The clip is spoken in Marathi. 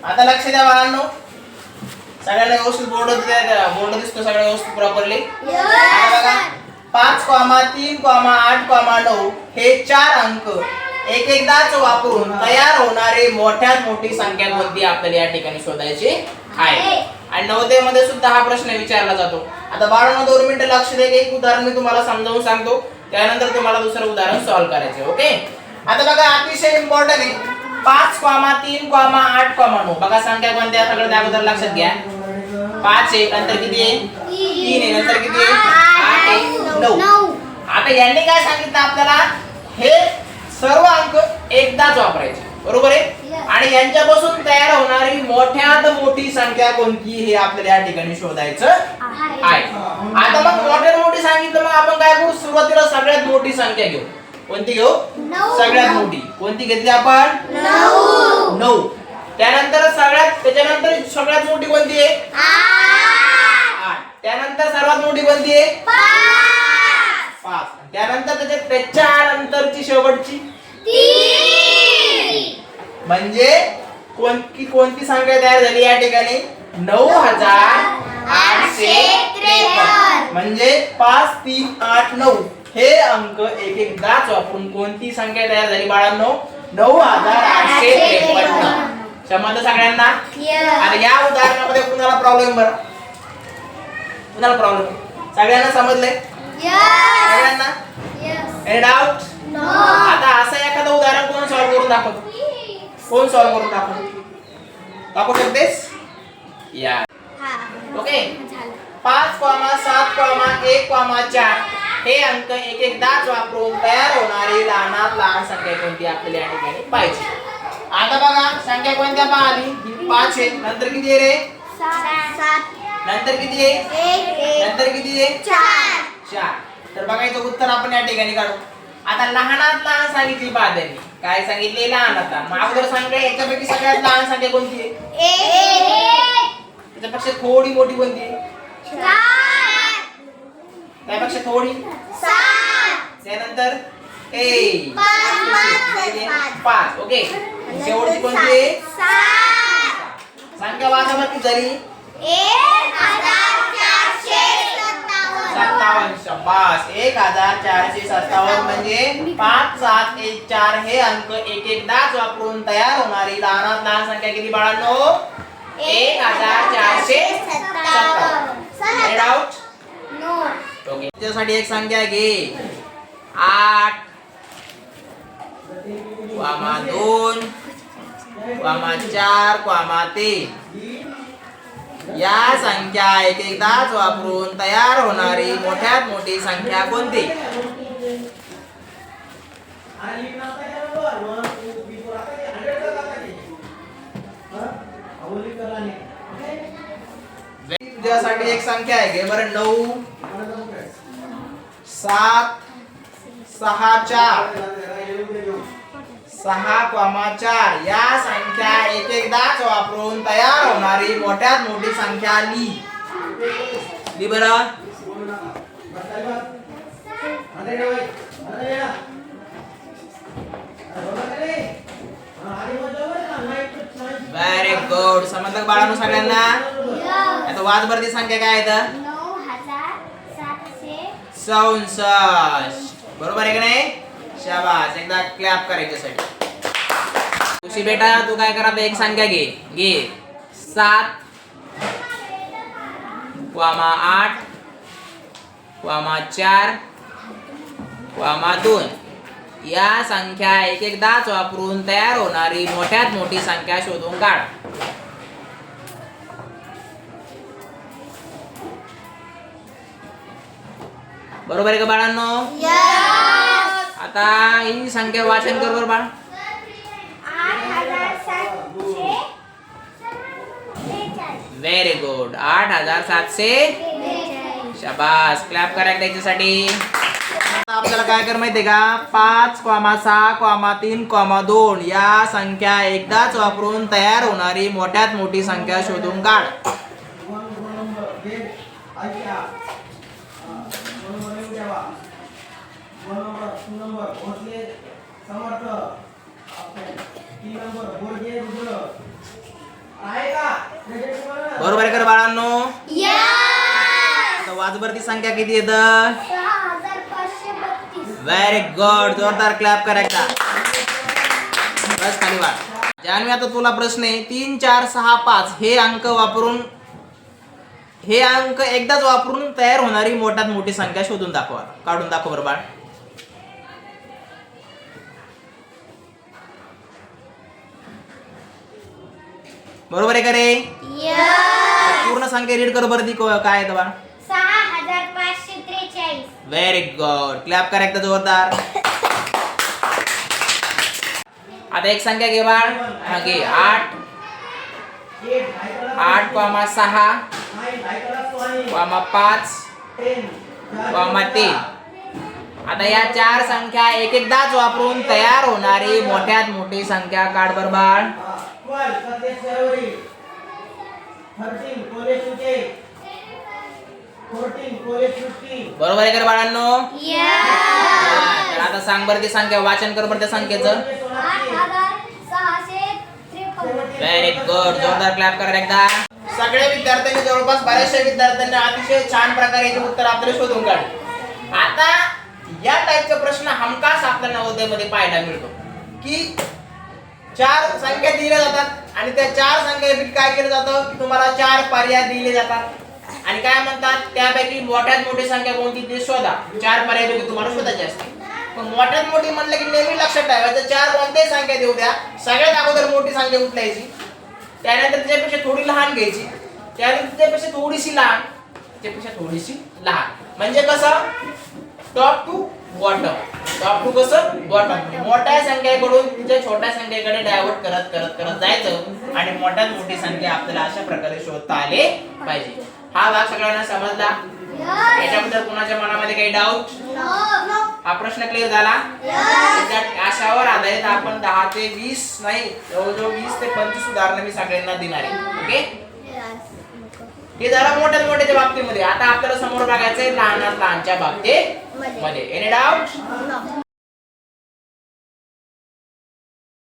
आता लक्ष द्या बाळांनो, सगळ्यांना व्यवस्थित बोर्ड दिसतो सगळं व्यवस्थित प्रॉपरली. आता बघा 5,3,8,9 हे 4 अंक एक एकदाच वापरून तयार होणारी मोठ्यात मोठी संख्या कोणती आपल्याला या ठिकाणी शोधायची आहे. आणि नवोदयमध्ये सुद्धा हा प्रश्न विचारला जातो. आता बाळांनो 2 मिनिटं लक्ष द्या. एक उदाहरण मी तुम्हाला समजावून सांगतो, त्यानंतर तुम्हाला दुसरं उदाहरण सॉल्व्ह करायचे. ओके. आता बघा अतिशय इम्पॉर्टंट आहे 5,3,8,9 बघा संख्या कोणत्या सगळं त्या अगोदर लक्षात घ्या. 5 आहे, नंतर किती आहे 3 आहे, नंतर किती आहे 8 आहे 9. आता यांनी काय सांगितलं आपल्याला, हे सर्व अंक एकदाच वापरायचे, बरोबर आहे. आणि यांच्यापासून तयार होणारी मोठ्यात मोठी संख्या कोणती हे आपल्याला या ठिकाणी शोधायचं आहे. आता मग मोठ्यात मोठी सांगितलं, मग आपण काय करू, सुरुवातीला सगळ्यात मोठी संख्या घेऊ. कोणती घेऊ? सगळ्यात मोठी. कोणती घेतली आपण? 9. त्याच्यानंतर सगळ्यात मोठी कोणती आहे? 8. त्यानंतर सर्वात मोठी कोणती आहे? 5. त्यानंतर त्याच्या नंतरची शेवटची 3. म्हणजे कोणती संख्या तयार झाली या ठिकाणी? 9,853. म्हणजे 5, 3, 8, 9 हे अंक एक एकदाच वापरून कोणती संख्या तयार झाली बाळांनो? 9,853. समजलं सगळ्यांना? आता या उदाहरणामध्ये कुणाला प्रॉब्लेम बरं? कुणाला प्रॉब्लेम? सगळ्यांना समजलंय? सगळ्यांना? Any doubt? आता असं एखादं उदाहरण कोण सॉल्व्ह करून दाखवतो? कोण सॉल्व्ह करून दाखवू शकतेस? या. ओके. 5,7,1,4 हे अंक एक एकदाच वापरून तयार होणारी लहानात लहान संख्या कोणती आपल्याला या ठिकाणी पाहिजे. आता बघा संख्या कोणत्या पाहिली? 5 आहे, नंतर किती आहे रे? 7. नंतर किती आहे? 1. नंतर किती आहे? 4. तर बघायचं उत्तर आपण या ठिकाणी काढू. आता लहानात लहान सांगितली पाहत्यांनी. काय सांगितले? लहानात लहान. मग अगोदर संख्या याच्यापैकी सगळ्यात लहान संख्या कोणती आहे? 1. त्याच्यापेक्षा थोडी मोठी कोणती आहे? 4. त्यापेक्षा थोडी 7. त्यानंतर 5. ओके. शेवटची कोणती आहे? 7. संख्या वाचा किती झाली? 1,457. शाबास. 1,457 म्हणजे 5, 7, 1, 4 हे अंक एक एकदाच वापरून तयार होणारी लहानात लहान संख्या किती बाळांनो? 1,457. डाऊट? नो. ओके. त्यासाठी एक संख्या घे. 8, 2, 4, 3 या संख्या एक एकदाच वापरून तयार होणारी मोठ्यात मोठी संख्या कोणती? तुझ्यासाठी एक संख्या आहे घे बरं. 9, 7, 6, 4 6,4 या संख्या एक एकदाच वापरून तयार होणारी मोठ्यात मोठी संख्या लिही बरं. Very good. समजलं बाळांनो सगळ्यांना? आता वाजभरती संख्या काय आहे? 9,764. बरोबर आहे का नाही? शाबास. एकदा क्लॅप करायच्यासाठी. खुशी बेटा तू काय करा, एक संख्या घे. 7, 8, 4, 2 या संख्या एक एकदाच वापरून तयार होणारी मोठ्यात मोठी संख्या शोधून काढ. बरोबर आहे का बाळांनो? आता ही संख्या वाचन कर बरं बाळ. 8,742. Very good. 8,742. शाबास. क्लॅप करा त्याच्यासाठी. आपल्याला काय कर माहितीये का? 5, 6, 3, 2 या संख्या एकदाच वापरून तयार होणारी मोठ्यात मोठी संख्या शोधून काढ. पाचवरती संख्या किती येतं? 6532. व्हेरी गुड, जोरदार क्लॅप करायचा. बस खाली वाढ. जान्हवी आता तुला प्रश्न आहे. 3 4 6 5 हे अंक वापरून हे अंक एकदाच वापरून तयार होणारी मोठ्यात मोठी संख्या शोधून दाखवा. काढून दाखव बरं बाळ. बरोबर आहे का रे? पूर्ण संख्या रीड कर बरं ती काय आहे बाळ. 6543. व्हेरी गुड, क्लॅप करा एकदा जोरदार. आता एक संख्या घे बाळ. हा घे 8 8,6 5 3. आता या चार संख्या एक एकदाच वापरून तयार होणारी मोठ्यात मोठी संख्या काढ बरं बाळ. बरोबर आहे का बाळांनो? तर आता सांग बरं ती संख्या, वाचन कर बरं त्या संख्येचं. 8653. व्हेरी गुड, जोरदार क्लॅप करा एकदा. सगळ्या विद्यार्थ्यांनी, जवळपास बऱ्याचशा विद्यार्थ्यांनी अतिशय छान प्रकारे याचे उत्तर आपल्याला शोधून काढले. आता या टाईपचा प्रश्न हमखास आपल्याला नवोदयमध्ये पाहायला मिळतो की 4 संख्या दिल्या जातात आणि त्या 4 संख्येपैकी काय केलं जातं की तुम्हाला 4 पर्याय दिले जातात आणि काय म्हणतात त्यापैकी मोठ्यात मोठी संख्या कोणती ते शोधा. 4 पर्यायापैकी तुम्हाला शोधायची असते. पण मोठ्यात मोठी म्हणलं की नेहमी लक्षात ठेवायचं 4 कोणत्याही संख्या देऊ द्या, सगळ्यात अगोदर मोठी संख्या उचलायची, त्यानंतर त्याच्यापेक्षा थोडी लहान घ्यायची, त्यानंतर त्यापेक्षा थोडीशी लहान, त्यापेक्षा थोडीशी लहान. म्हणजे कसं top to bottom. Top to कसं बॉटम. मोठ्या संख्येकडून तुझ्या छोट्या संख्येकडे डायव्हर्ट करत करत करत जायचं आणि मोठ्यात मोठी संख्या आपल्याला अशा प्रकारे शोधता आले पाहिजे. हा भाग सगळ्यांना समजला? याच्याबद्दल कुणाच्या मनामध्ये काही डाऊट? हा प्रश्न क्लिअर झाला? अशावर आधारित आपण 10 ते 20 नाही, जवळजवळ 20 ते 25 उदाहरणं मी सगळ्यांना देणार आहे. ओके, हे झालं मोठ्यात मोठ्याच्या बाबतीमध्ये. आता आपल्याला समोर बघायचंय लहानात लहानच्या बाबतीमध्ये. Any doubt?